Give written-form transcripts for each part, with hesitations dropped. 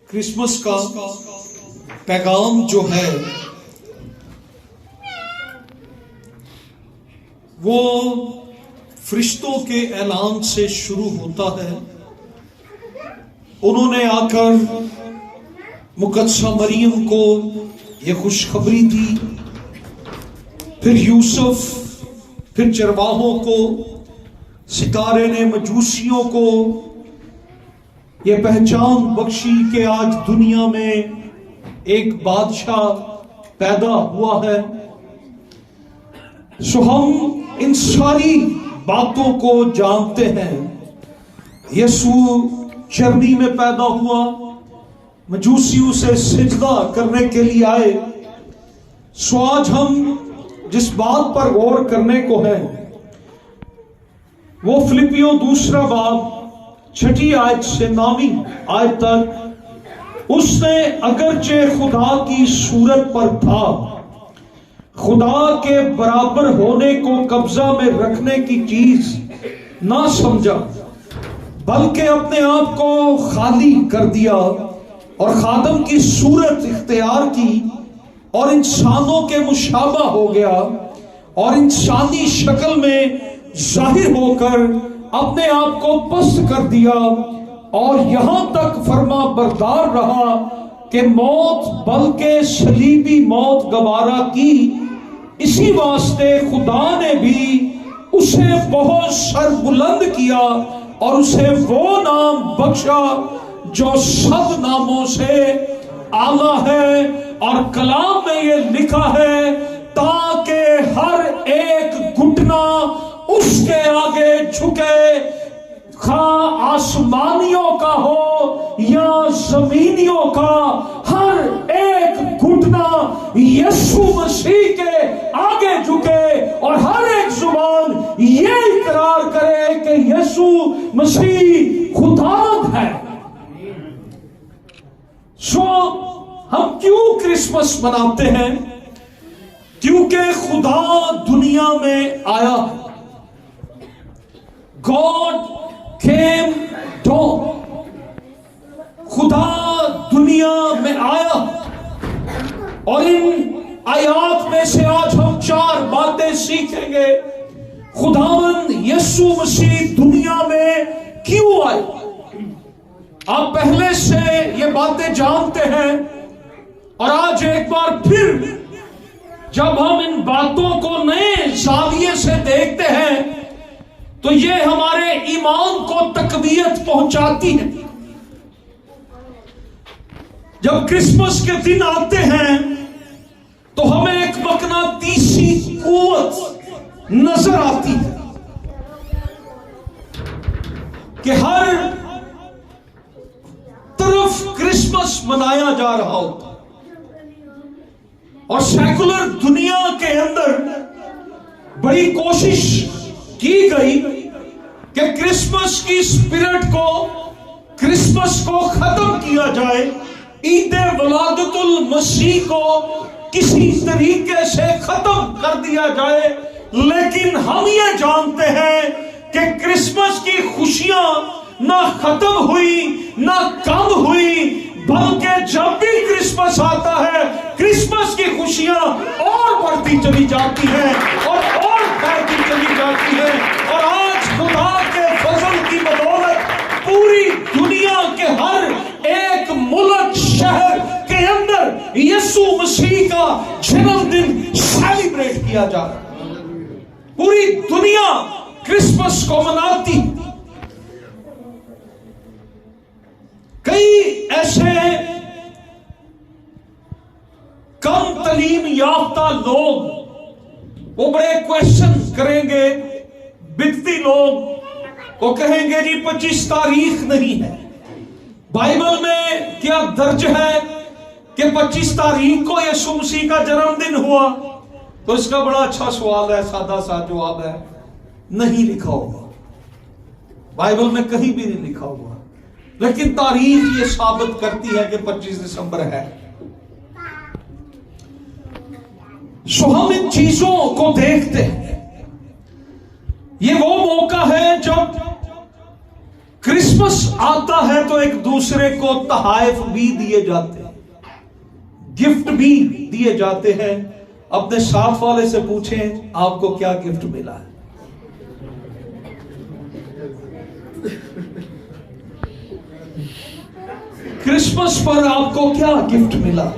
Christmas का पैगाम जो है वो फरिश्तों के ऐलान से शुरू होता है। उन्होंने आकर मुकद्दसा मरियम को ये खुशखबरी दी, फिर यूसुफ, फिर चरवाहों को, सितारे ने मजूसियों को ये पहचान बख्शी कि आज दुनिया में एक बादशाह पैदा हुआ है। सो हम इन सारी बातों को जानते हैं। यीशु चरनी में पैदा हुआ, मजूसी उसे सिजदा करने के लिए आए। सो आज हम जिस बात पर गौर करने को है वो फिलिपियों 2 बाब 6 आयत से 9 आयत तक, उसने अगरचे खुदा की सूरत पर था, खुदा के बराबर होने को कब्जा में रखने की चीज ना समझा, बल्कि अपने आप को खाली कर दिया और खादम की सूरत इख्तियार की और इंसानों के मुशाबा हो गया और इंसानी शक्ल में जाहिर होकर अपने आप को पस्त कर दिया और यहां तक फर्मा बरदार रहा कि मौत बल्कि सलीबी मौत गवारा की। इसी वास्ते खुदा ने भी उसे बहुत सरबुलंद किया और उसे वो नाम बख्शा जो सब नामों से आला है। और कलाम में ये लिखा है ताकि हर एक घुटना उसके आगे झुके, खा आसमानियों का हो या जमीनियों का, हर एक घुटना यीशु मसीह के आगे झुके और हर एक जुबान ये इकरार करे कि यीशु मसीह खुदावंद है। सो हम क्यों क्रिसमस मनाते हैं? क्योंकि खुदा दुनिया में आया। गॉड केम डाउन, खुदा दुनिया में आया। और इन आयात में से आज हम 4 बातें सीखेंगे। खुदावंद यीशु मसीह दुनिया में क्यों आए? आप पहले से ये बातें जानते हैं और आज एक बार फिर जब हम इन बातों को नए जाविये से देखते हैं तो ये हमारे ईमान को तकवीयत पहुंचाती है। जब क्रिसमस के दिन आते हैं तो हमें एक मकनातीसी कुव्वत नजर आती है कि हर तरफ क्रिसमस मनाया जा रहा होता और सेकुलर दुनिया के अंदर बड़ी कोशिश की गई कि क्रिसमस की स्पिरिट को, क्रिसमस को खत्म किया जाए, ईद वलादतुल मसीह को किसी तरीके से खत्म कर दिया जाए। लेकिन हम ये जानते हैं कि क्रिसमस की खुशियां ना खत्म हुई ना कम हुई, बल्कि जब भी क्रिसमस आता है क्रिसमस की खुशियां और बढ़ती चली जाती हैं और बढ़ती चली जाती है। और आज खुदा के फजल की बदौलत पूरी दुनिया के हर एक मुल्क, शहर के अंदर यीशु मसीह का जन्मदिन सेलिब्रेट किया जा रहा है। पूरी दुनिया क्रिसमस को मनाती। कई ऐसे कम तलीम याफ्ता लोग वो बड़े क्वेश्चन करेंगे, बिकती लोग वो कहेंगे जी 25 तारीख नहीं है, बाइबल में क्या दर्ज है कि 25 तारीख को यीशु मसीह का जन्मदिन हुआ? तो इसका बड़ा अच्छा सवाल है, सादा सा जवाब है, नहीं लिखा होगा, बाइबल में कहीं भी नहीं लिखा हुआ। लेकिन तारीख ये साबित करती है कि 25 दिसंबर है। सो हम इन चीजों को देखते हैं। ये वो मौका है जब क्रिसमस आता है तो एक दूसरे को तहाइफ भी दिए जाते हैं, गिफ्ट भी दिए जाते हैं। अपने साथ वाले से पूछें आपको क्या गिफ्ट मिला है। क्रिसमस पर आपको क्या गिफ्ट मिला?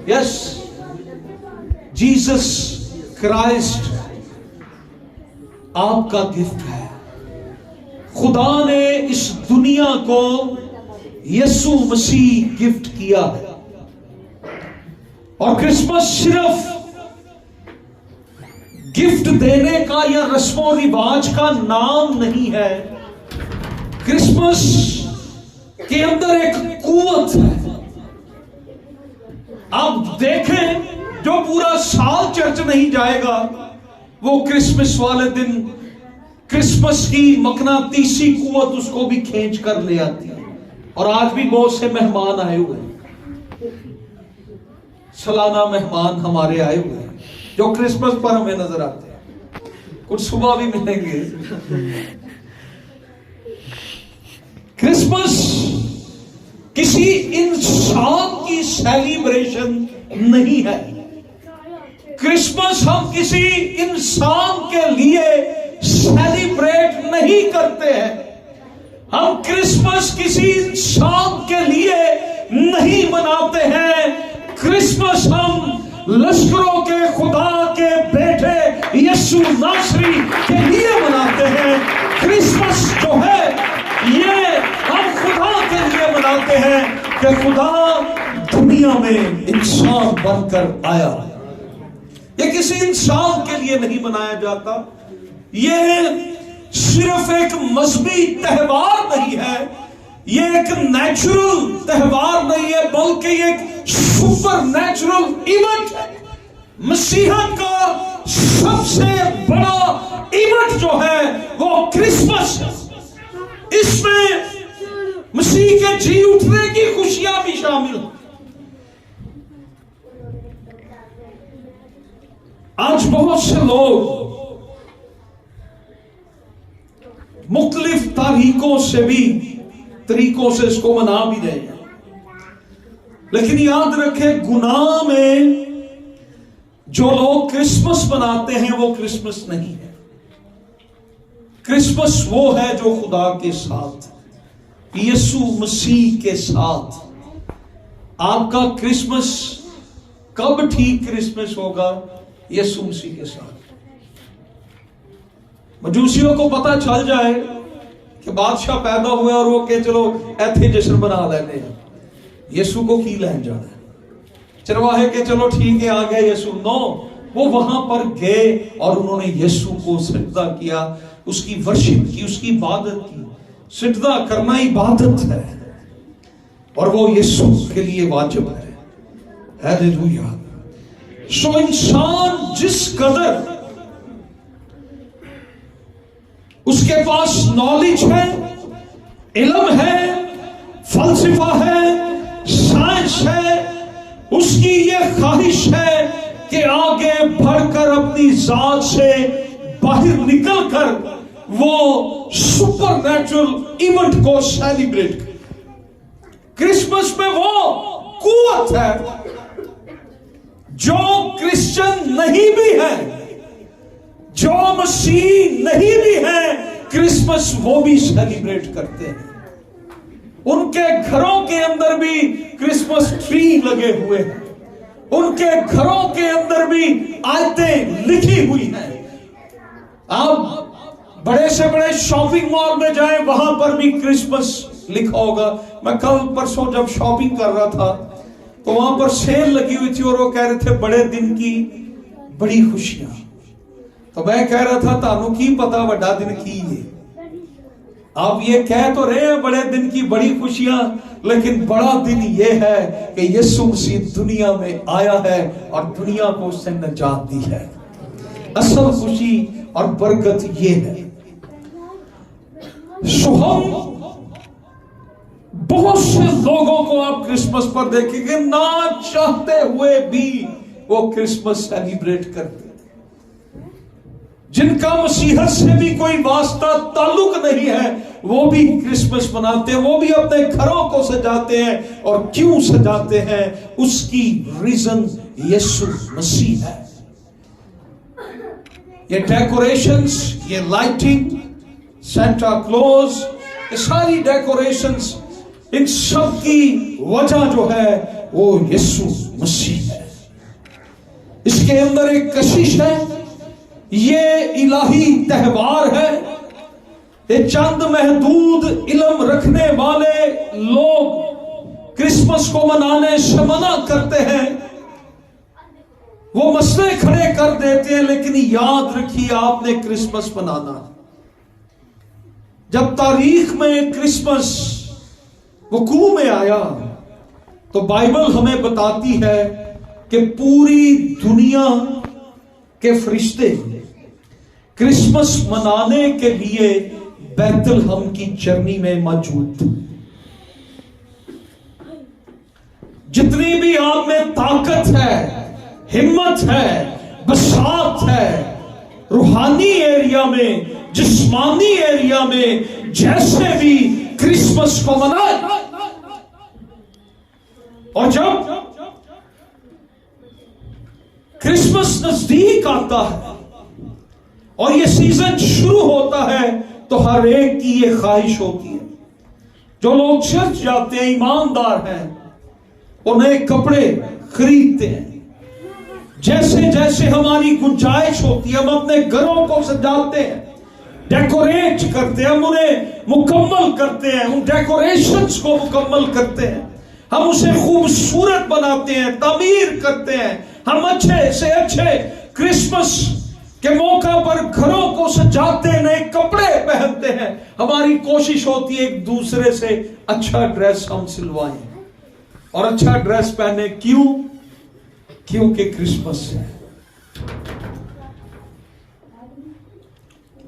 यस, जीसस क्राइस्ट आपका गिफ्ट है। खुदा ने इस दुनिया को यीशु मसीह गिफ्ट किया है। और क्रिसमस सिर्फ गिफ्ट देने का या रस्मों रिवाज का नाम नहीं है। क्रिसमस के अंदर एक कुव्वत है। आप देखें, जो पूरा साल चर्च नहीं जाएगा वो क्रिसमस वाले दिन क्रिसमस की मकनातीसी कुव्वत उसको भी खींच कर ले आती है। और आज भी बहुत से मेहमान आए हुए हैं, सालाना मेहमान हमारे आए हुए हैं जो क्रिसमस पर हमें नजर आते हैं। कुछ सुबह भी मिलेंगे। क्रिसमस किसी इंसान की सेलिब्रेशन नहीं है। क्रिसमस हम किसी इंसान के लिए सेलिब्रेट नहीं करते हैं। हम क्रिसमस किसी इंसान के लिए नहीं मनाते हैं। क्रिसमस हम लश्करों के खुदा के बेटे यीशु नासरी के लिए मनाते हैं। क्रिसमस जो है ये हम खुदा के लिए मनाते हैं कि खुदा दुनिया में इंसान बनकर आया। ये किसी इंसान के लिए नहीं मनाया जाता। ये सिर्फ एक मजहबी त्योहार नहीं है, ये एक नेचुरल त्योहार नहीं है, बल्कि एक सुपर नेचुरल इवेंट है। मसीहत का सबसे बड़ा इवेंट जो है वो क्रिसमस है। इसमें मसीह के जी उठने की खुशियां भी शामिल हैं। आज बहुत से लोग मुख्तलिफ तरीकों से इसको मना भी रहे हैं, लेकिन याद रखें, गुनाह में जो लोग क्रिसमस मनाते हैं वो क्रिसमस नहीं है। क्रिसमस वो है जो खुदा के साथ, यीशु मसीह के साथ। आपका क्रिसमस कब ठीक क्रिसमस होगा? यीशु मसीह के साथ। मजूसियों को पता चल जाए कि बादशाह पैदा हुआ और वो कहे चलो ऐथे जश्न बना लेते हैं, यीशु को की लैन जाना है। चरवाहे के चलो ठीक है आ गया यीशु। नो, वो वहां पर गए और उन्होंने यीशु को सजदा किया, उसकी वर्शिप की, उसकी इबादत की। सजदा करना इबादत है और वो यीशु के लिए वाजिब है। हालेलुया। सो इंसान जिस कदर उसके पास नॉलेज है, इल्म है, फलसफा है, साइंस है, उसकी ये ख्वाहिश है कि आगे बढ़कर अपनी जात से बाहर निकलकर वो सुपर नेचुरल इवेंट को सेलिब्रेट करे। क्रिसमस में वो कुव्वत है जो क्रिश्चियन नहीं भी है, जो मसीह नहीं भी है, क्रिसमस वो भी सेलिब्रेट करते हैं। उनके घरों के अंदर भी क्रिसमस ट्री लगे हुए हैं, उनके घरों के अंदर भी आयतें लिखी हुई हैं। आप बड़े से बड़े शॉपिंग मॉल में जाएं, वहां पर भी क्रिसमस लिखा होगा। मैं कल परसों जब शॉपिंग कर रहा था तो वहां पर सेल लगी हुई थी और वो कह रहे थे बड़े दिन की बड़ी खुशियां। तो मैं कह रहा था तानू की पता बड़ा दिन की है। आप ये कह तो रहे हैं बड़े दिन की बड़ी खुशियां, लेकिन बड़ा दिन ये है कि यीशु मसीह दुनिया में आया है और दुनिया को उससे निजात दी है। असल खुशी और बरकत ये है। सो हम बहुत से लोगों को आप क्रिसमस पर देखेंगे ना चाहते हुए भी वो क्रिसमस सेलिब्रेट करते हैं। جن کا مسیحت سے بھی کوئی واسطہ تعلق نہیں ہے وہ بھی کرسمس مناتے ہیں، وہ بھی اپنے گھروں کو سجاتے ہیں. اور کیوں سجاتے ہیں؟ اس کی ریزن یسوع مسیح ہے. یہ ڈیکوریشنز، یہ لائٹنگ، سینٹا کلوز، یہ ساری ڈیکوریشنز، ان سب کی وجہ جو ہے وہ یسوع مسیح ہے. اس کے اندر ایک کشش ہے. یہ الہی تہوار ہے. یہ چند محدود علم رکھنے والے لوگ کرسمس کو منانے سے منع کرتے ہیں، وہ مسئلے کھڑے کر دیتے ہیں. لیکن یاد رکھیے آپ نے کرسمس منانا. جب تاریخ میں کرسمس وقوع میں آیا تو بائبل ہمیں بتاتی ہے کہ پوری دنیا کے فرشتے کرسمس منانے کے لیے بیت الحم کی جرنی میں موجود تھے. جتنی بھی آپ میں طاقت ہے، ہمت ہے، بساط ہے، روحانی ایریا میں، جسمانی ایریا میں، جیسے بھی کرسمس کو منائے. اور جب کرسمس نزدیک آتا ہے اور یہ سیزن شروع ہوتا ہے تو ہر ایک کی یہ خواہش ہوتی ہے. جو لوگ چرچ جاتے ہیں، ایماندار ہیں، وہ نئے کپڑے خریدتے ہیں. جیسے جیسے ہماری گنجائش ہوتی ہے ہم اپنے گھروں کو سجاتے ہیں، ڈیکوریٹ کرتے ہیں، ہم انہیں مکمل کرتے ہیں، ان ڈیکوریشنز کو مکمل کرتے ہیں، ہم اسے خوبصورت بناتے ہیں، تعمیر کرتے ہیں. ہم اچھے سے اچھے کرسمس کے موقع پر گھروں کو سجاتے ہیں، نئے کپڑے پہنتے ہیں. ہماری کوشش ہوتی ہے ایک دوسرے سے اچھا ڈریس ہم سلوائیں اور اچھا ڈریس پہنے. کیوں؟ کیونکہ کرسمس ہے.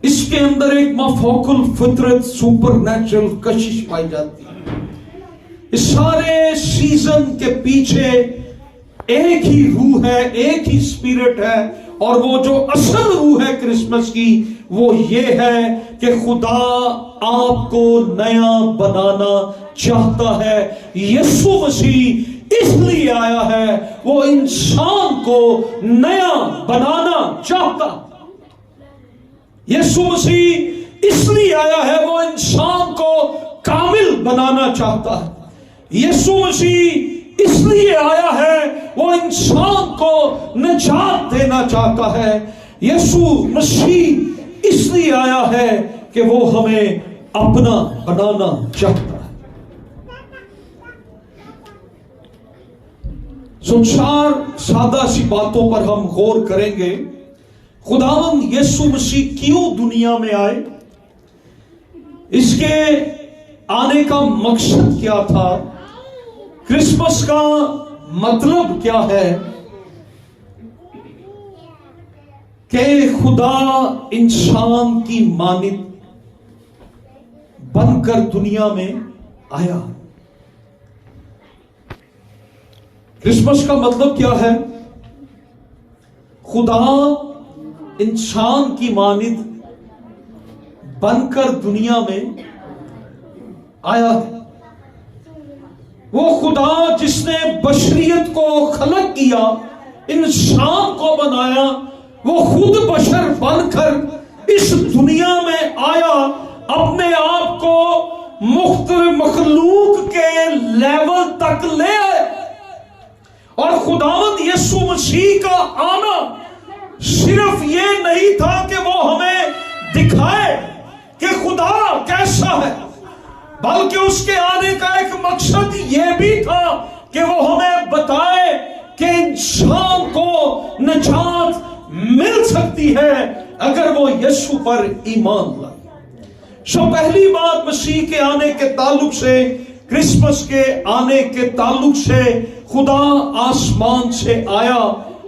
اس کے اندر ایک مافوق الفطرت سپر نیچرل کشش پائی جاتی ہے. اس سارے سیزن کے پیچھے ایک ہی روح ہے، ایک ہی اسپرٹ ہے، اور وہ جو اصل روح ہے کرسمس کی وہ یہ ہے کہ خدا آپ کو نیا بنانا چاہتا ہے. یسوع مسیح اس لیے آیا ہے، وہ انسان کو نیا بنانا چاہتا. یسوع مسیح اس لیے آیا ہے، وہ انسان کو کامل بنانا چاہتا ہے. یسوع مسیح اس لیے آیا ہے، وہ انسان کو نجات دینا چاہتا ہے. یسوع مسیح اس لیے آیا ہے کہ وہ ہمیں اپنا بنانا چاہتا ہے. سو 4 سادہ سی باتوں پر ہم غور کریں گے. خداوند یسوع مسیح کیوں دنیا میں آئے؟ اس کے آنے کا مقصد کیا تھا؟ کرسمس کا مطلب کیا ہے؟ کہ خدا انسان کی مانند بن کر دنیا میں آیا. کرسمس کا مطلب کیا ہے؟ خدا انسان کی مانند بن کر دنیا میں آیا ہے. وہ خدا جس نے بشریت کو خلق کیا، انسان کو بنایا، وہ خود بشر بن کر اس دنیا میں آیا، اپنے آپ کو مختلف مخلوق کے لیول تک لے آئے. اور خداوند یسوع مسیح کا آنا صرف یہ نہیں تھا کہ وہ ہمیں دکھائے کہ خدا کیسا ہے، بلکہ اس کے آنے کا ایک مقصد یہ بھی تھا کہ وہ ہمیں بتائے کہ انسان کو نجات مل سکتی ہے اگر وہ یسوع پر ایمان لائے. پہلی بات مسیح کے آنے کے تعلق سے، کرسمس کے آنے کے تعلق سے، خدا آسمان سے آیا،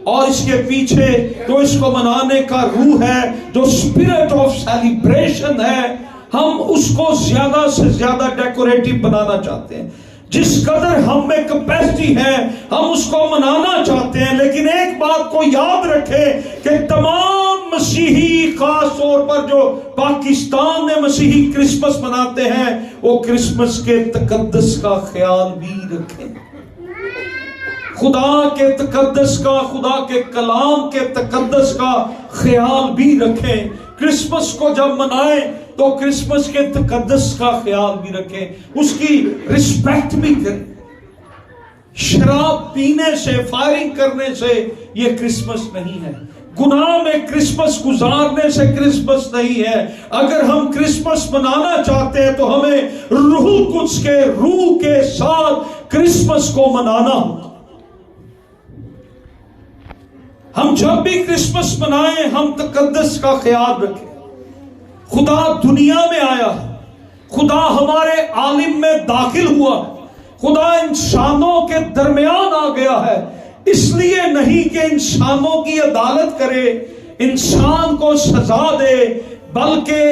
اور اس کے پیچھے جو اس کو منانے کا روح ہے، جو اسپرٹ آف سیلیبریشن ہے، ہم اس کو زیادہ سے زیادہ ڈیکوریٹو بنانا چاہتے ہیں. جس قدر ہم میں کیپیسٹی ہے ہم اس کو منانا چاہتے ہیں. لیکن ایک بات کو یاد رکھے کہ تمام मसीही खास तौर पर जो पाकिस्तान में मसीही क्रिसमस मनाते हैं, वो क्रिसमस के तकद्दस का ख्याल भी रखें, खुदा के तकद्दस का, खुदा के कलाम के तकद्दस का ख्याल भी रखें। क्रिसमस को जब मनाएं तो क्रिसमस के तकद्दस का ख्याल भी रखें, उसकी रिस्पेक्ट भी करें। शराब पीने से, फायरिंग करने से ये क्रिसमस नहीं है। गुनाह में क्रिसमस गुजारने से क्रिसमस नहीं है। अगर हम क्रिसमस मनाना चाहते हैं तो हमें रूह कुद्स के रूह के साथ क्रिसमस को मनाना होगा। हम जब भी क्रिसमस मनाएं, हम तकद्दस का ख्याल रखें। खुदा दुनिया में आया, खुदा हमारे आलिम में दाखिल हुआ, खुदा इंसानों के दरमियान आ गया है, इसलिए नहीं कि इंसानों की अदालत करे, इंसान को सजा दे, बल्कि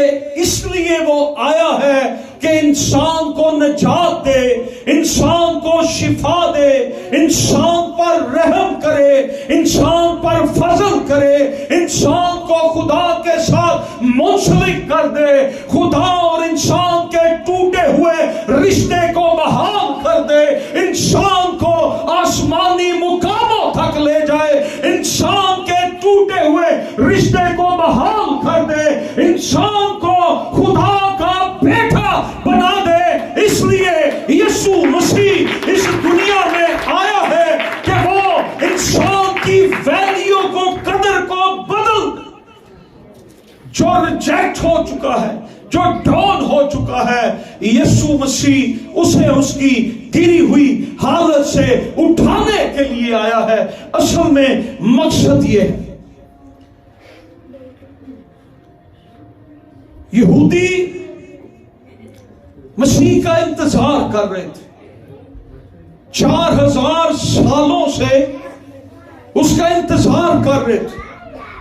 इसलिए वो आया है कि इंसान को नजात दे, इंसान को शिफा दे, इंसान पर रहम करे, इंसान पर फजल करे, इंसान को खुदा के साथ मुंसलिक कर दे, खुदा और इंसान के टूटे हुए रिश्ते को बहाल कर दे, इंसान को आसमानी मुकामों तक ले जाए, इंसान के टूटे हुए रिश्ते को बहाल कर दे, इंसान को खुदा का बेटा बना दे। इसलिए यीशु मसीह इस दुनिया में आया है कि वो इंसान की वैल्यू को, कदर को बदल, जो रिजेक्ट हो चुका है, जो डाउन हो चुका है, यीशु मसीह उसे उसकी गिरी हुई हालत से उठाने के लिए आया है। असल में मकसद ये है, यहूदी मसीह का इंतजार कर रहे थे, 4000 सालों से उसका इंतजार कर रहे थे।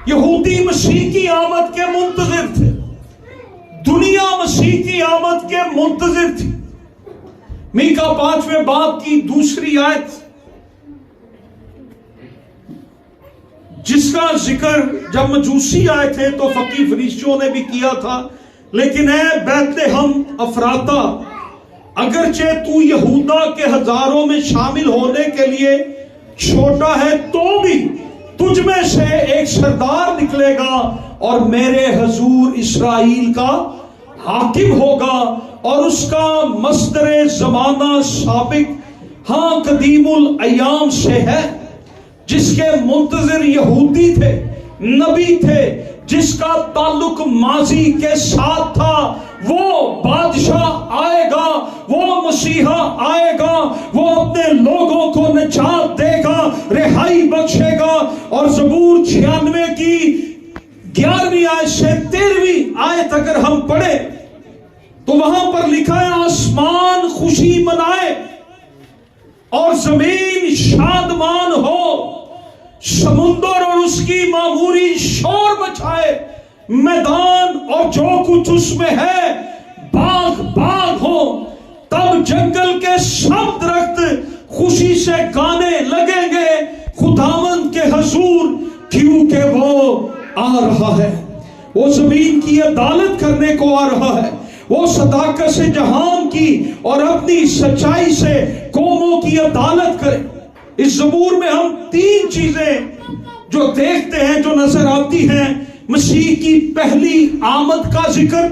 यहूदी मसीह की आमद के मुंतजिर थे, दुनिया मसीह की आमद के मुंतजिर थी। मीका 5वें बाब की दूसरी आयत, जिसका जिक्र जब मजूसी आए थे तो फकीह फरिश्तियों ने भी किया था, लेकिन ऐ बैतलहम अफराता, अगरचे तू यहूदा के हजारों में शामिल होने के लिए छोटा है, तो भी तुझ में से एक सरदार निकलेगा और मेरे हजूर इस्राइल का हाकिम होगा, और उसका मस्दरे जमाना साबिक, हाँ कदीमुल अयाम से है, जिसके मुंतजिर यहूदी थे, नबी थे, जिसका ताल्लुक माजी के साथ था। वो बादशाह आएगा, वो मसीहा आएगा, वो अपने लोगों को निजात देगा, रिहाई बख्शेगा। और ज़बूर 96 की 11वीं आयत से 13वीं आयत अगर हम पढ़े तो वहां पर लिखा है, आसमान खुशी मनाए और जमीन शादमान हो, समुंदर और उसकी मामूरी शोर मचाए, मैदान और जो कुछ उसमें है बाग बाग हो। तब जंगल के सब दरख्त खुशी से गाने लगेंगे खुदावंद के हुजूर, क्योंकि वो आ रहा है, वो जमीन की अदालत करने को आ रहा है, वो सदाकत से जहान की और अपनी सच्चाई से कौमों की अदालत करे। इस ज़बूर में हम 3 चीजें जो देखते हैं, जो नजर आती हैं, मसीह की पहली आमद का जिक्र,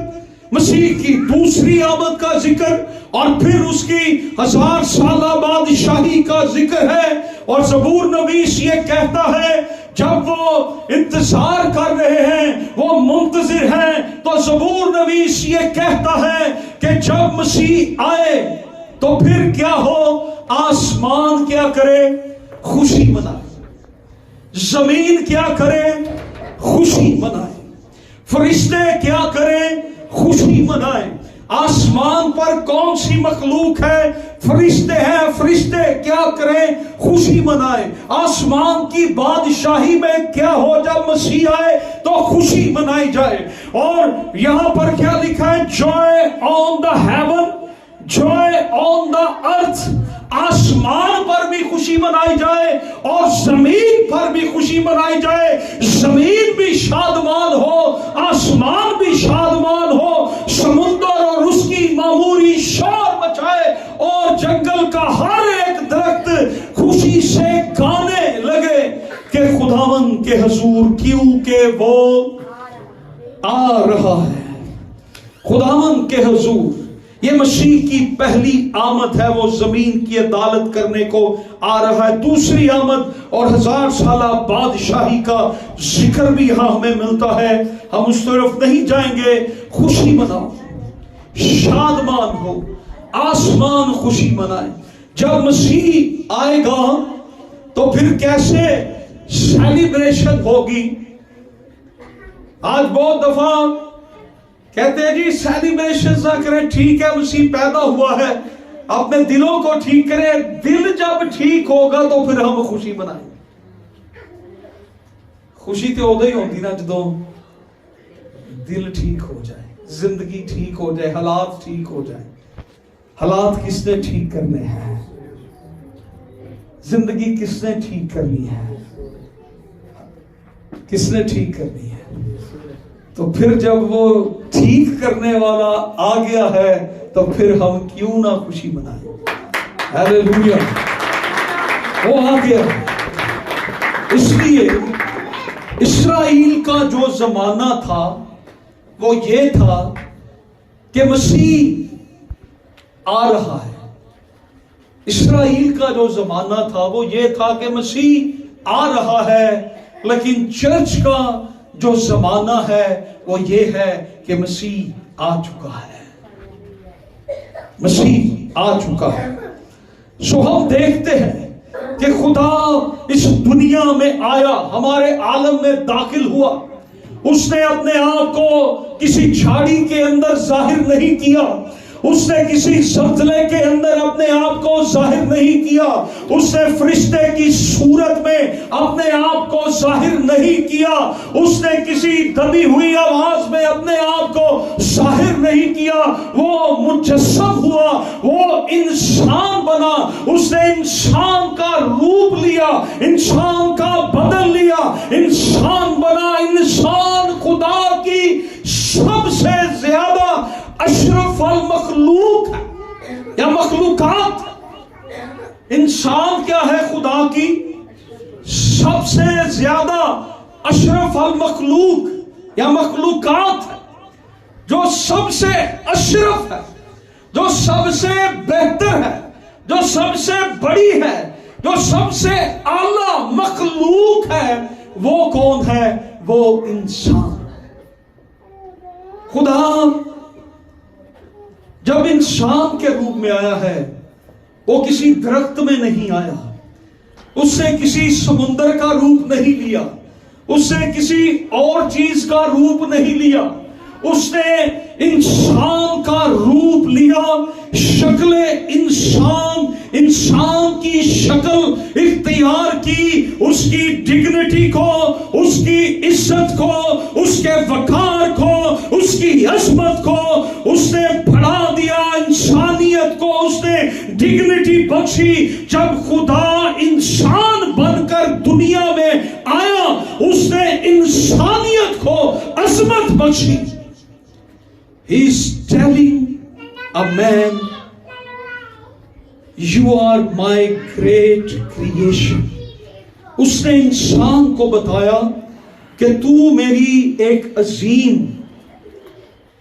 मसीह की दूसरी आमद का जिक्र, और फिर उसकी 1000 साला बादशाही का जिक्र है। और ज़बूर नवीस ये कहता है, जब वो इंतजार कर रहे हैं, वो मुंतजिर हैं, तो ज़बूर नवीस ये कहता है कि जब मसीह आए तो फिर क्या हो, आसमान क्या करे, खुशी मनाए, जमीन क्या करे, खुशी मनाए, फरिश्ते क्या करें, खुशी मनाए। आसमान पर कौन सी मखलूक है, फरिश्ते हैं, फरिश्ते क्या करें, खुशी मनाए। आसमान की बादशाही में क्या हो, जब मसीह आए तो खुशी मनाई जाए। और यहां पर क्या लिखा है, Joy on the haven, Joy on the earth, आसमान पर भी खुशी खुशी मनाई जाए और जमीन पर भी खुशी मनाई जाए। जमीन भी शादमान हो, आसमान भी शादमान हो, समुंदर और उसकी मामूरी शोर मचाए और जंगल का हर एक दरख्त खुशी से गाने लगे कि खुदावन के हुजूर क्योंकि वो आ रहा है। खुदावन के हुजूर, ये मसीह की पहली आमद है, वो जमीन की अदालत करने को आ रहा है। दूसरी आमद और 1000 साला बादशाही का जिक्र भी यहां हमें मिलता है, हम उस तरफ नहीं जाएंगे। खुशी मनाओ, शादमान हो, आसमान खुशी मनाए। जब मसीह आएगा तो फिर कैसे सेलिब्रेशन होगी। आज बहुत दफा कहते हैं जी सेलिब्रेशन ना करें, ठीक है मसीह पैदा हुआ है, अपने दिलों को ठीक करें। दिल जब ठीक होगा तो फिर हम खुशी मनाएं। खुशी तो उदो ही होती ना जदों दिल ठीक हो जाए, जिंदगी ठीक हो जाए, हालात ठीक हो जाए। हालात किसने ठीक करने हैं? जिंदगी किसने ठीक करनी है? किसने ठीक करनी है? तो फिर जब वो ठीक करने वाला आ गया है तो फिर हम क्यों ना खुशी मनाएं। हालेलुया, वो आ गया। इसलिए इस्राएल का जो जमाना था वो ये था कि मसीह आ रहा है। इस्राएल का जो जमाना था वो ये था कि मसीह आ रहा है, लेकिन चर्च का जो जमाना है वो ये है कि मसीह आ चुका है। मसीह आ चुका है। सो हम देखते हैं कि खुदा इस दुनिया में आया, हमारे आलम में दाखिल हुआ। उसने अपने आप को किसी झाड़ी के अंदर जाहिर नहीं किया, उसने किसी सल्तनत के अंदर अपने आप को जाहिर नहीं किया, उसने फरिश्ते की सूरत में अपने आप को जाहिर नहीं किया, उसने किसी दबी हुई आवाज में अपने आप को जाहिर नहीं किया। वो मुजस्सम हुआ, वो इंसान बना, उसने इंसान का रूप लिया, इंसान का बदल लिया, इंसान बना। इंसान खुदा की सबसे ज्यादा अशरफ अल मखलूक है या मखलूकात। इंसान क्या है? खुदा की सबसे ज्यादा अशरफ अल मखलूक या मखलूकात है, जो सबसे अशरफ है, जो सबसे बेहतर है, जो सबसे बड़ी है, जो सबसे आला मखलूक है। वो कौन है? वो इंसान। खुदा जब इंसान के रूप में आया है, वो किसी दरख्त में नहीं आया, उसने किसी समुंदर का रूप नहीं लिया, उसने किसी और चीज का रूप नहीं लिया, उसने इंसान का रूप लिया। शक्ल इंसान, इंसान की शक्ल इख्तियार की, उसकी डिग्निटी को, उसकी इज्जत को, उसके वकार को, उसकी अजमत को उसने बढ़ा दिया। इंसानियत को उसने डिग्निटी बख्शी। जब खुदा इंसान बनकर दुनिया में आया, उसने इंसानियत को अजमत Bakshi. He is telling a man, you are my great creation. उसने इंसान को बताया कि तू मेरी एक अजीम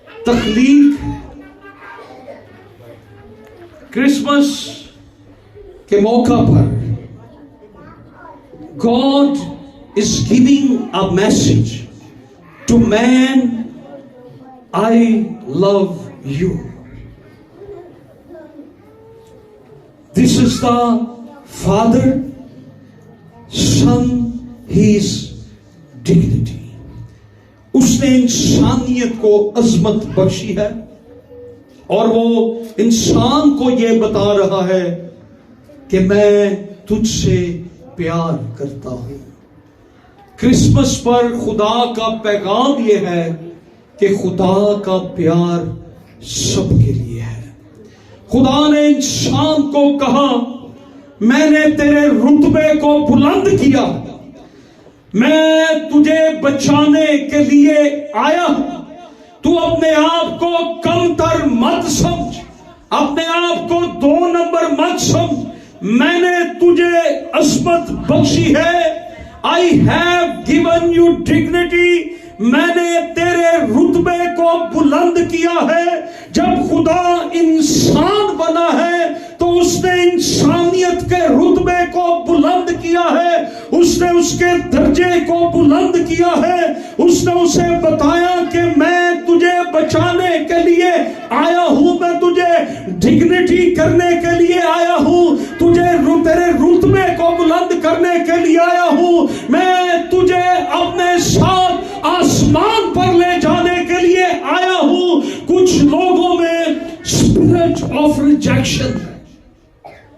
तख्लीक है। क्रिसमस के मौका पर God is giving a message to man, I love you. This is the Father, Son, His dignity. उसने इंसानियत को अजमत बख्शी है और वो इंसान को ये बता रहा है कि मैं तुझसे प्यार करता हूं। क्रिसमस पर खुदा का पैगाम ये है कि खुदा का प्यार सबके लिए है। खुदा ने इंसान को कहा میں نے تیرے رتبے کو بلند کیا، میں تجھے بچانے کے لیے آیا ہوں۔ تو اپنے آپ کو کم تر مت سمجھ، اپنے آپ کو 2 نمبر مت سمجھ۔ میں نے تجھے عصمت بخشی ہے۔ I have given you dignity۔ میں نے تیرے رتبے کو بلند کیا ہے۔ جب خدا انسان بنا ہے تو اس نے انسانیت کے رتبے کو بلند کیا ہے، اس نے اس کے درجے کو بلند کیا ہے۔ اس نے اسے بتایا کہ میں تجھے بچانے کے لیے آیا ہوں، میں تجھے ڈگنیٹی کرنے کے لیے آیا ہوں، تجھے تیرے رتبے کو بلند کرنے کے لیے آیا ہوں، میں تجھے اپنے ساتھ آسمان پر لے جانے کے لیے آیا ہوں۔ کچھ لوگوں میں اسپرٹ آف ریجیکشن ہے،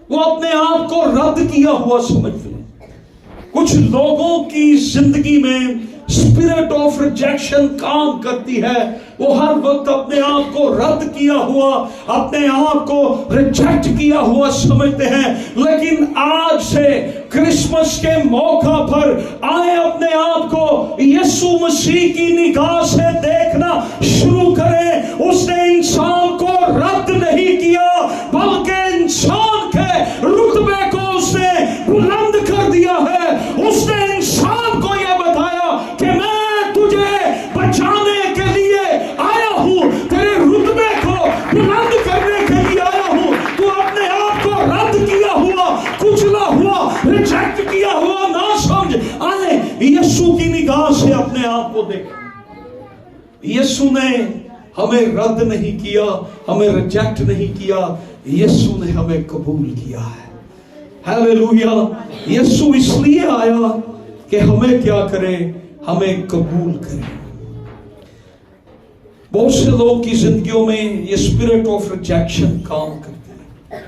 وہ اپنے آپ کو رد کیا ہوا سمجھتے ہیں۔ کچھ لوگوں کی زندگی میں اسپرٹ آف ریجیکشن کام کرتی ہے، وہ ہر وقت اپنے آپ کو رد کیا ہوا، اپنے آپ کو ریجیکٹ کیا ہوا سمجھتے ہیں۔ لیکن آج سے کرسمس کے موقع پر آئے اپنے آپ کو یسوع مسیح کی نگاہ سے دیکھنا شروع کریں۔ اس نے انسان کو رد نہیں کیا بلکہ انسان کے رتبے کو اس نے بلند کر دیا ہے۔ اس نے انسان کو یہ بتایا کہ میں تجھے بچانے کے لیے آیا ہوں، تیرے رتبے کو بلند کرنے کے لیے آیا ہوں۔ تو اپنے آپ کو رد کیا ہوا، کچلا ہوا، ریجیکٹ کیا ہوا نہ سمجھ۔ آئے یسوع کی نگاہ سے اپنے آپ کو دیکھ۔ یسوع نے ہمیں رد نہیں کیا، ہمیں ریجیکٹ نہیں کیا، یسوع نے ہمیں قبول کیا ہے۔ ہیلیلویا۔ یسوع اس لیے آیا کہ ہمیں کیا کرے، ہمیں قبول کرے۔ بہت سے لوگ کی زندگیوں میں یہ اسپرٹ آف ریجیکشن کام کرتے ہیں۔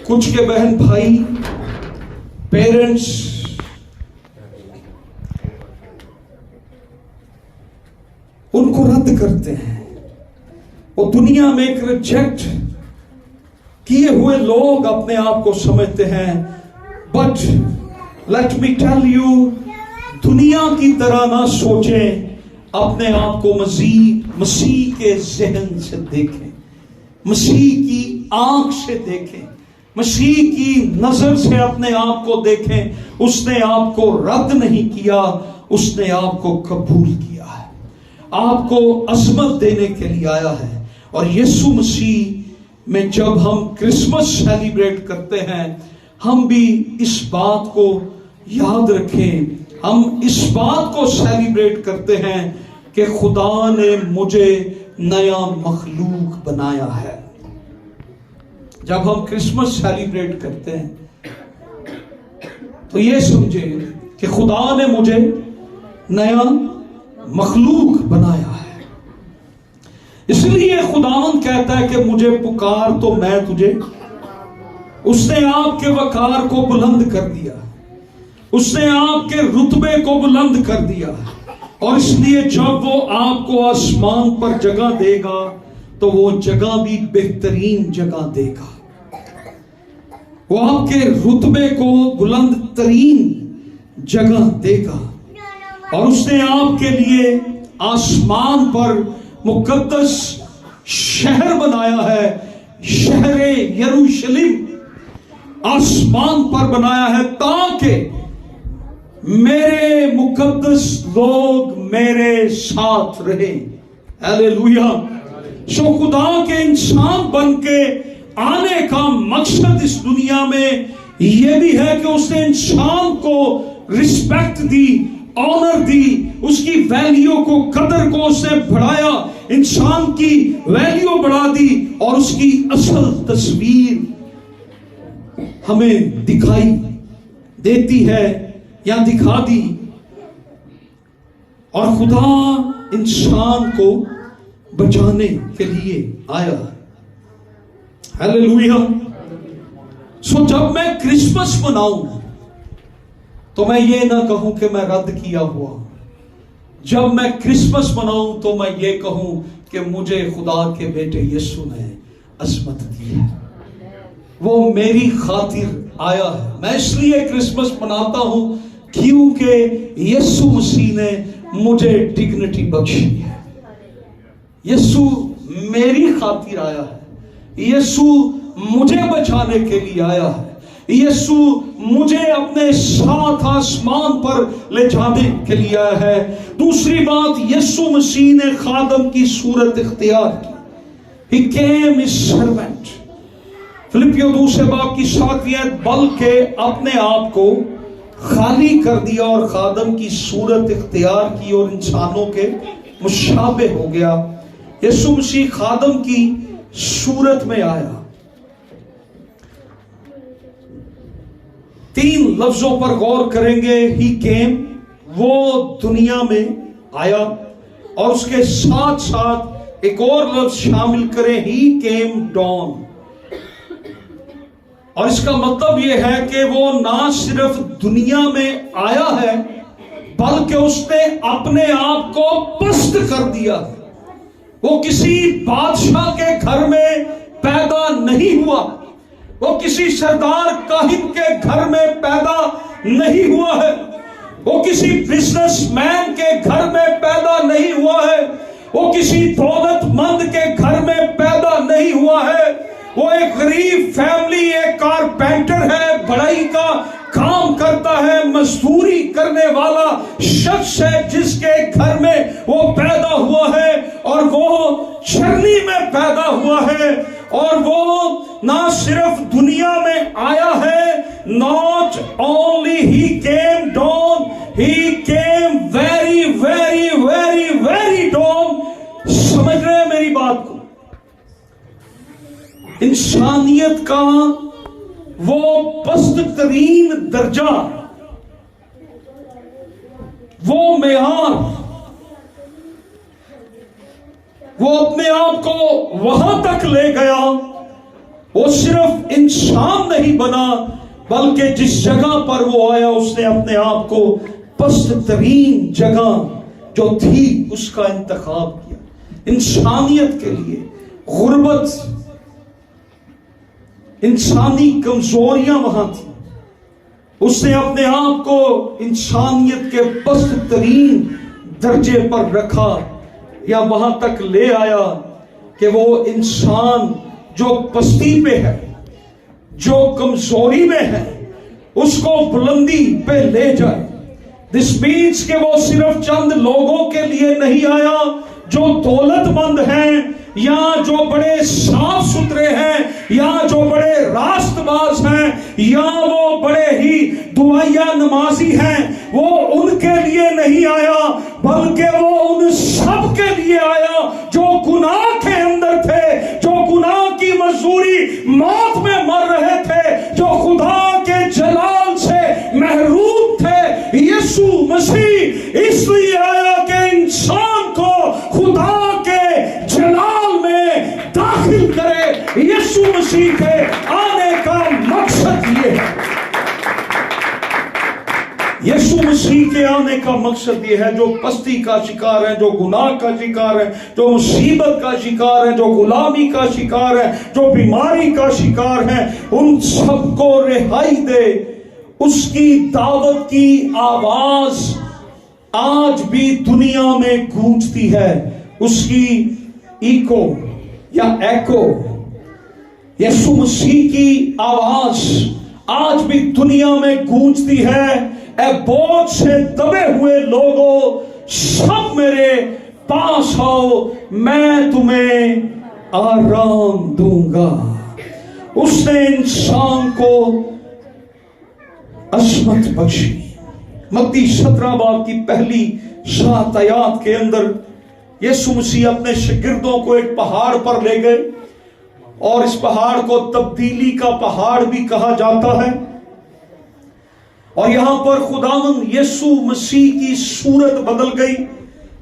کچھ کے بہن بھائی، پیرنٹس ان کو رد کرتے ہیں۔ وہ دنیا میں ایک ریجیکٹ کیے ہوئے لوگ اپنے آپ کو سمجھتے ہیں۔ But let me tell you, دنیا کی طرح نہ سوچیں، اپنے آپ کو مزید مسیح کے ذہن سے دیکھیں، مسیح کی آنکھ سے دیکھیں، مسیح کی نظر سے اپنے آپ کو دیکھیں۔ اس نے آپ کو رد نہیں کیا، اس نے آپ کو قبول کیا ہے، آپ کو عظمت دینے کے لیے آیا ہے۔ اور یسوع مسیح میں جب ہم کرسمس سیلیبریٹ کرتے ہیں، ہم بھی اس بات کو یاد رکھیں، ہم اس بات کو سیلیبریٹ کرتے ہیں کہ خدا نے مجھے نیا مخلوق بنایا ہے۔ جب ہم کرسمس سیلیبریٹ کرتے ہیں تو یہ سمجھیں کہ خدا نے مجھے نیا مخلوق بنایا ہے۔ اس لیے خداوند کہتا ہے کہ مجھے پکار تو میں تجھے، اس نے آپ کے وقار کو بلند کر دیا، اس نے آپ کے رتبے کو بلند کر دیا، اور اس لیے جب وہ آپ کو آسمان پر جگہ دے گا تو وہ جگہ بھی بہترین جگہ دے گا۔ وہ آپ کے رتبے کو بلند ترین جگہ دے گا، اور اس نے آپ کے لیے آسمان پر مقدس شہر بنایا ہے، شہر یروشلم آسمان پر بنایا ہے، تاکہ میرے مقدس لوگ میرے ساتھ رہیں۔ ہیلیلویا۔ سو خدا کے انسان بن کے آنے کا مقصد اس دنیا میں یہ بھی ہے کہ اس نے انسان کو رسپیکٹ دی، آنر دی، اس کی ویلیو کو، قدر کو اس نے بڑھایا، انسان کی ویلیو بڑھا دی، اور اس کی اصل تصویر ہمیں دکھائی دیتی ہے یا دکھا دی۔ اور خدا انسان کو بچانے کے لیے آیا۔ ہیلیلویا۔ سو جب میں کرسمس مناؤں تو میں یہ نہ کہوں کہ میں رد کیا ہوا، جب میں کرسمس مناؤں تو میں یہ کہوں کہ مجھے خدا کے بیٹے یسوع نے عظمت دی ہے۔ وہ میری خاطر آیا ہے. میں اس لیے کرسمس مناتا ہوں کیونکہ یسوع مسیح نے مجھے ڈگنیٹی بخشی ہے. یسوع میری خاطر آیا ہے. یسوع مجھے بچانے کے لیے آیا ہے. یسوع مجھے اپنے ساتھ آسمان پر لے جانے کے لیے آیا ہے. دوسری بات، یسوع مسیح نے خادم کی صورت اختیار کی. He came as servant. فلپیو 2:7 بلکہ اپنے آپ کو خالی کر دیا اور خادم کی صورت اختیار کی اور انسانوں کے مشابہ ہو گیا. یسوع مسیح خادم کی صورت میں آیا. 3 لفظوں پر غور کریں گے. He came، وہ دنیا میں آیا، اور اس کے ساتھ ساتھ ایک اور لفظ شامل کریں، He came down. اور اس کا مطلب یہ ہے کہ وہ نہ صرف دنیا میں آیا ہے بلکہ اس نے اپنے آپ کو پست کر دیا. وہ کسی بادشاہ کے گھر میں پیدا نہیں ہوا، وہ کسی سردار کاہن کے گھر میں پیدا نہیں ہوا ہے، وہ کسی بزنس مین کے گھر میں پیدا نہیں ہوا ہے، وہ کسی دولت مند کے گھر میں پیدا نہیں ہوا ہے. وہ ایک غریب فیملی، ایک کارپینٹر ہے، بڑائی کا کام کرتا ہے، مزدوری کرنے والا شخص ہے جس کے گھر میں وہ پیدا ہوا ہے، اور وہ چرنی میں پیدا ہوا ہے. اور وہ نہ صرف دنیا میں آیا ہے، not only he came down, he came very very very very down. سمجھ رہے ہیں میری بات کو؟ انسانیت کا وہ پست ترین درجہ، وہ معیار، وہ اپنے آپ کو وہاں تک لے گیا. وہ صرف انسان نہیں بنا بلکہ جس جگہ پر وہ آیا اس نے اپنے آپ کو پست ترین جگہ جو تھی اس کا انتخاب کیا. انسانیت کے لیے غربت، انسانی کمزوریاں وہاں تھی، اس نے اپنے آپ کو انسانیت کے پست ترین درجے پر رکھا، یا وہاں تک لے آیا کہ وہ انسان جو پستی پہ ہے، جو کمزوری میں ہے، اس کو بلندی پہ لے جائے. دس مینس کہ وہ صرف چند لوگوں کے لیے نہیں آیا جو دولت مند ہیں، یا جو بڑے صاف ستھرے ہیں، یا جو بڑے راست باز ہیں، یا وہ بڑے ہی دعائیا نمازی ہیں. وہ ان کے لیے نہیں آیا بلکہ وہ ان سب کے لیے آیا جو گناہ کے اندر تھے، جو گناہ کی مزدوری موت میں مر رہے تھے، جو خدا کے جلال سے محروم تھے. یسوع مسیح اس لیے آیا کہ انسان کو خدا کے جلال میں داخل کرے. یسوع مسیح کے آنے کا مقصد یہ ہے. یسوع مسیح کے آنے کا مقصد یہ ہے، جو پستی کا شکار ہیں، جو گناہ کا شکار ہیں، جو مصیبت کا شکار ہیں، جو غلامی کا شکار ہیں، جو بیماری کا شکار ہیں، ان سب کو رہائی دے. اس کی دعوت کی آواز آج بھی دنیا میں گونجتی ہے. اس کی ایکو یا ایکو، یسوع مسیح کی آواز آج بھی دنیا میں گونجتی ہے. اے بوجھ سے دبے ہوئے لوگوں، سب میرے پاس آؤ، میں تمہیں آرام دوں گا. اس نے انسان کو عصمت بخشی. متی 17 باب کی پہلی 7 آیات کے اندر یسوع مسیح اپنے شاگردوں کو ایک پہاڑ پر لے گئے، اور اس پہاڑ کو تبدیلی کا پہاڑ بھی کہا جاتا ہے. اور یہاں پر خداوند یسوع مسیح کی صورت بدل گئی.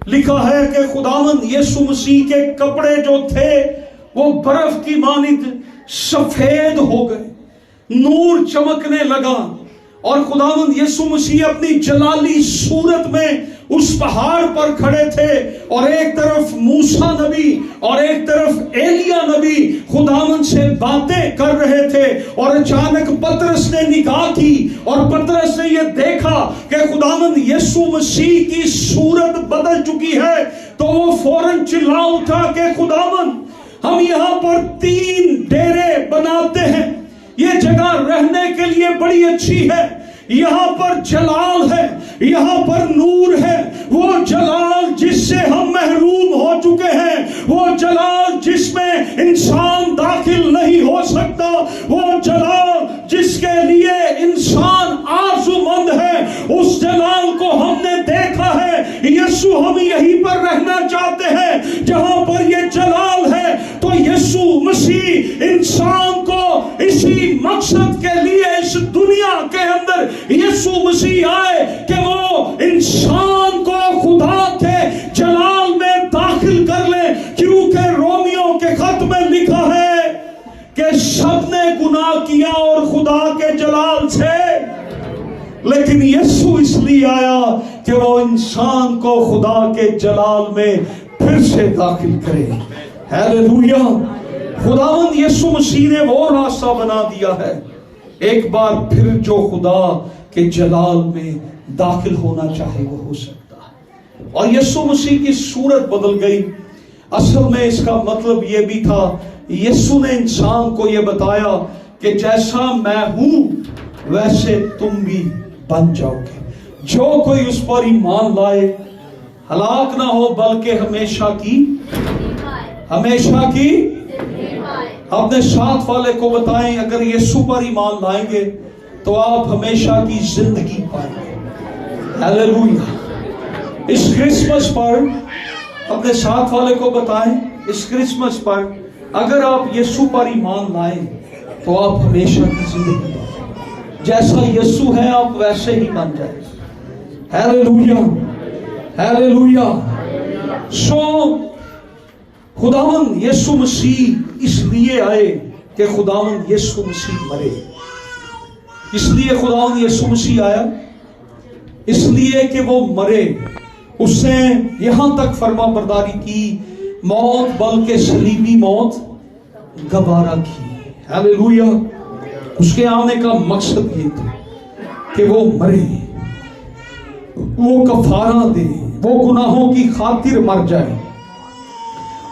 لکھا ہے کہ خداوند یسوع مسیح کے کپڑے جو تھے وہ برف کی مانند سفید ہو گئے، نور چمکنے لگا، اور خداوند یسوع مسیح اپنی جلالی صورت میں उस पहाड़ पर खड़े थे और एक तरफ मूसा नबी और एक तरफ एलिया नबी खुदावंद से बातें कर रहे थे। और अचानक पतरस ने निगाह की और पतरस ने यह देखा कि खुदावंद यीशु मसीह की सूरत बदल चुकी है। तो वो फौरन चिल्ला उठा कि खुदावंद, हम यहाँ पर 3 डेरे बनाते हैं, ये जगह रहने के लिए बड़ी अच्छी है, यहाँ पर जलाल है, यहाँ पर नूर है। वो जलाल जिससे हम महरूम हो चुके हैं, वो जलाल जिसमें इंसान दाखिल नहीं हो सकता, वो जलाल जिसके लिए इंसान आरज़ूमंद है, उस जलाल को हमने देखा है। यीशु, हम यहीं पर रहना चाहते हैं जहां पर ये जलाल है। तो यीशु मसीह इंसान को इसी मकसद के लिए इस दुनिया के अंदर यीशु मसीह आए कि वो इंसान को खुदा के जलाल में दाखिल कर ले। क्योंकि रोमियो के खत में लिखा है कि सबने गुनाह किया और खुदा के जलाल से, लेकिन यीशु इसलिए आया कि वो इंसान को खुदा के जलाल में फिर से दाखिल करे। हालेलुया। खुदावंद यीशु मसीह ने वो रास्ता बना दिया है। एक बार फिर जो खुदा के जलाल में दाखिल होना चाहे वो हो सकता है। और यीशु मसीह की सूरत बदल गई। असल में इसका मतलब ये भी था, यीशु ने इंसान को ये बताया कि जैसा मैं हूं वैसे तुम भी बन जाओगे। जो कोई उस पर ईमान लाए हलाक ना हो बल्कि हमेशा की अपने साथ वाले को बताएं, अगर यीशु पर ईमान लाएंगे तो आप हमेशा की जिंदगी पाएंगे। हालेलुया। इस क्रिसमस पर अपने साथ वाले को बताएं, इस क्रिसमस पर अगर आप यीशु पर ईमान लाएं तो आप हमेशा की जिंदगी पाएंगे। जैसा यीशु है आप वैसे ही बन जाए। Hallelujah, hallelujah. खुदावंद यीशु मसीह इसलिए आए कि खुदावंद यीशु मसीह मरे। इसलिए खुदावंद यीशु मसीह आया, इसलिए कि वो मरे। उसने यहां तक फर्मा बरदारी की, मौत बल्कि सलीबी मौत गवारा की। हालेलुया। उसके आने का मकसद ये था कि वो मरे, वो कफारा दे, वो गुनाहों की खातिर मर जाए।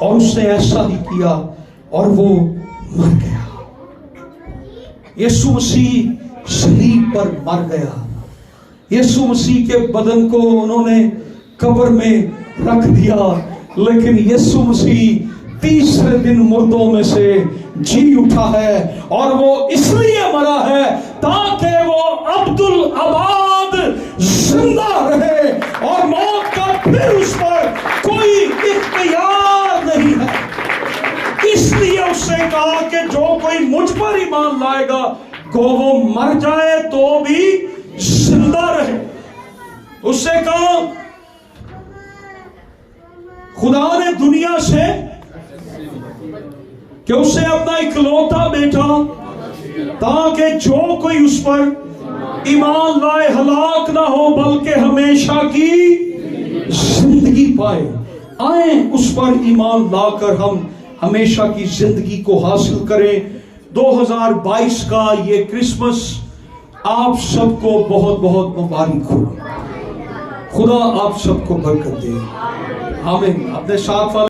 और उसने ऐसा ही किया और वो मर गया। यीशु मसीह सलीब पर मर गया। यीशु मसीह के बदन को उन्होंने कब्र में रख दिया, लेकिन यीशु मसीह तीसरे दिन मुर्दों में से जी उठा है। और वो इसलिए मरा है ताकि वो अब्दुल अबाद जिंदा रहे और मौत का फिर उस पर कोई इख्तियार नहीं है। इसलिए उसने कहा कि जो कोई मुझ पर ईमान लाएगा को वो मर जाए तो भी जिंदा रहे। उससे कहा खुदा ने दुनिया से कि उसने अपना इकलौता बेटा ताकि जो कोई उस पर ईमान लाए हलाक ना हो बल्कि हमेशा की जिंदगी पाए। आए उस पर ईमान लाकर हम हमेशा की जिंदगी को हासिल करें। 2022 का ये क्रिसमस आप सबको बहुत बहुत मुबारक हो। खुदा आप सबको बरकत दे। आमीन। अपने साथ वाले